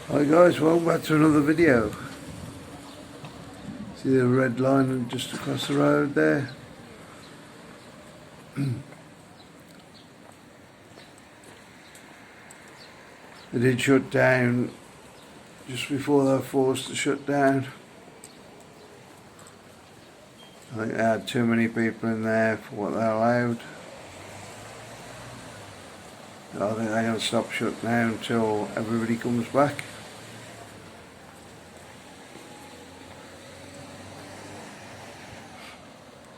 Hi guys, welcome back to another video. See the red line just across the road there? They did shut down just before they were forced to shut down. I think they had too many people in there for what they allowed. I think they're going to stop shut down until everybody comes back.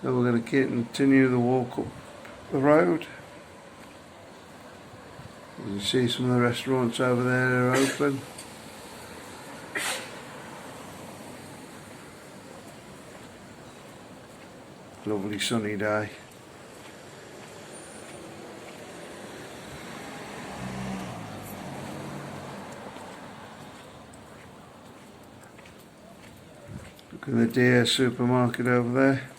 So we're going to continue the walk up the road. You can see some of the restaurants over there are open. Lovely sunny day. Look at the Deer supermarket over there.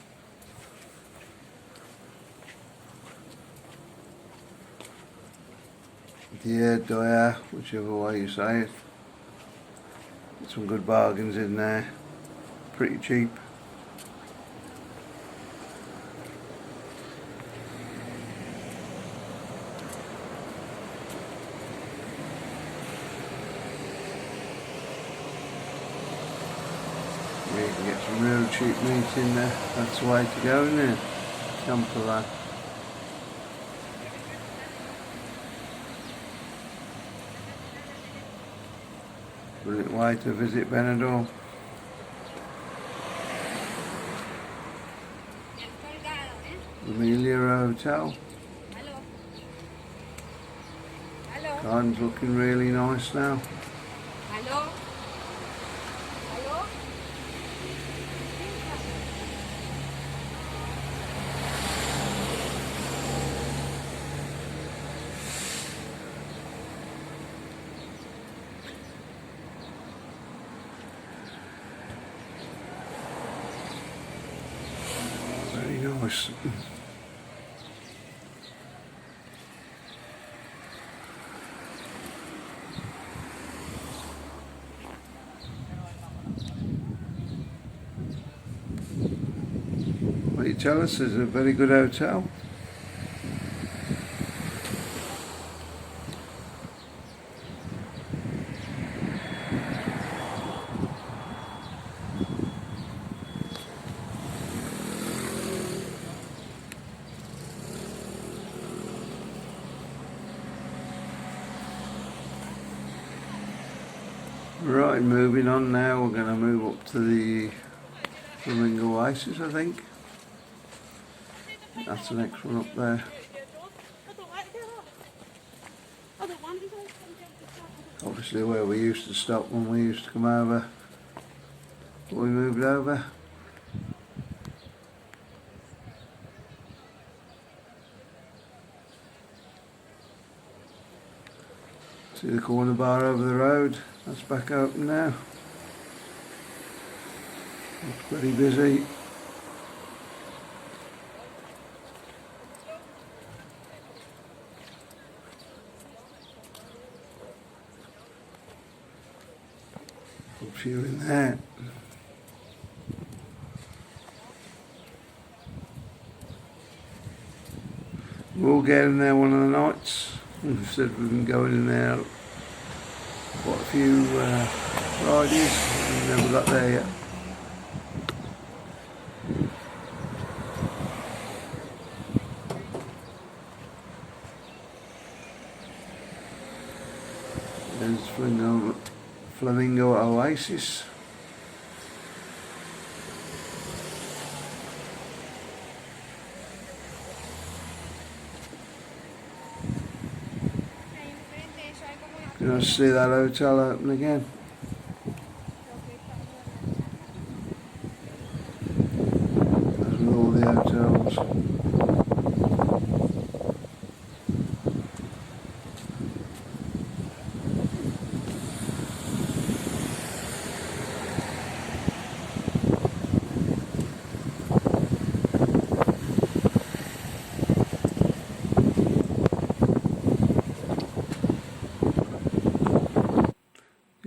Deer, whichever way you say it. Some good bargains in there. Pretty cheap. You can get some real cheap meat in there. That's the way to go, isn't it? Come for that. Brilliant way to visit Benidorm. Amelia Hotel. Garden's looking really nice now. Very nice. What you tell us is a very good hotel. Right, moving on now, we're going to move up to the Flamingo Oasis, I think. That's the next one up there. Obviously where we used to stop when we used to come over, but we moved over. See the corner bar over the road, that's back open now. Looks pretty busy. A few in there. We'll get in there one of the nights. We've said we've been going in there quite a few Fridays. We've never got there yet. There's Flamingo Oasis. You know, see that hotel open again. That's with all the hotels.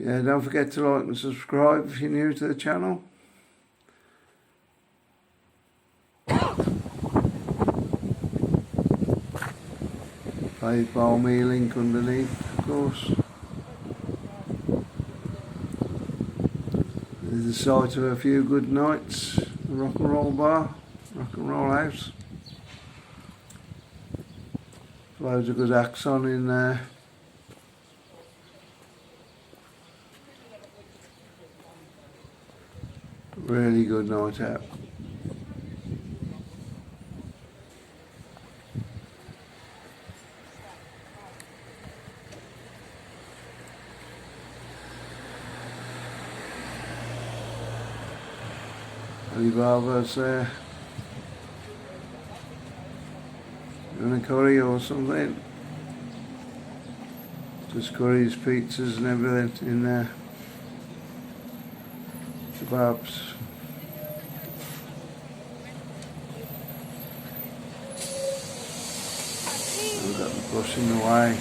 Yeah, don't forget to like and subscribe if you're new to the channel. PayPal me link underneath, of course. There's the site of a few good nights. The rock and roll bar, rock and roll house. Loads of good acts on in there. Really good night out. Alibaba's there. And a curry or something. Just curries, pizzas and everything in there. Kebabs. We've got the bus in the way.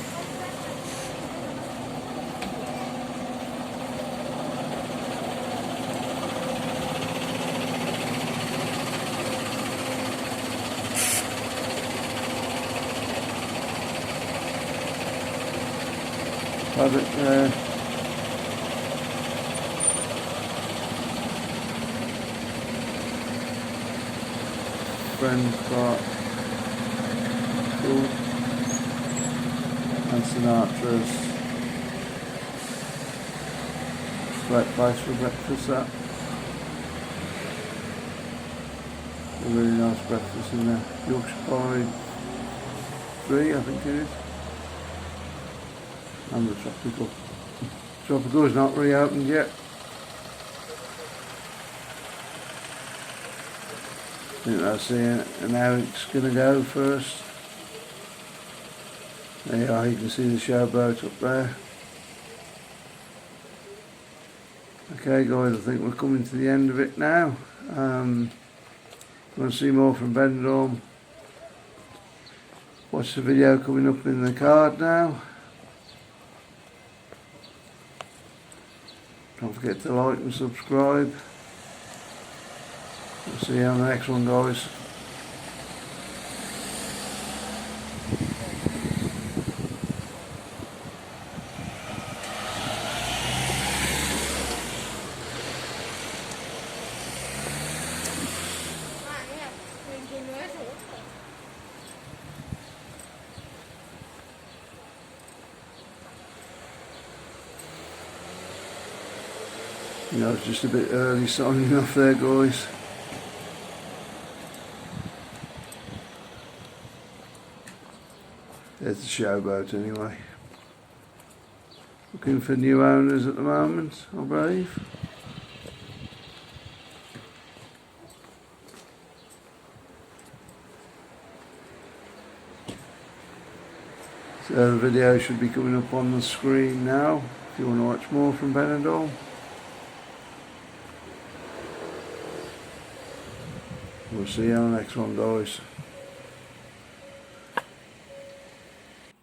Paddock there. Friends Park. Cool. And Sinatra's. Great place for breakfast, that. A really nice breakfast in there. Yorkshire porridge 3, I think it is. And the tropical. Tropical is not reopened yet. I think that's and how it's going to go first. There you are, you can see the showboat up there. Okay guys, I think we're coming to the end of it now. Want to see more from Benidorm? Watch the video coming up in the card now. Don't forget to like and subscribe. We'll see you on the next one, guys. You know, it's just a bit early signing off there, guys. There's the showboat anyway. Looking for new owners at the moment, I believe. So the video should be coming up on the screen now if you want to watch more from Benidorm. We'll see you on the next one, guys.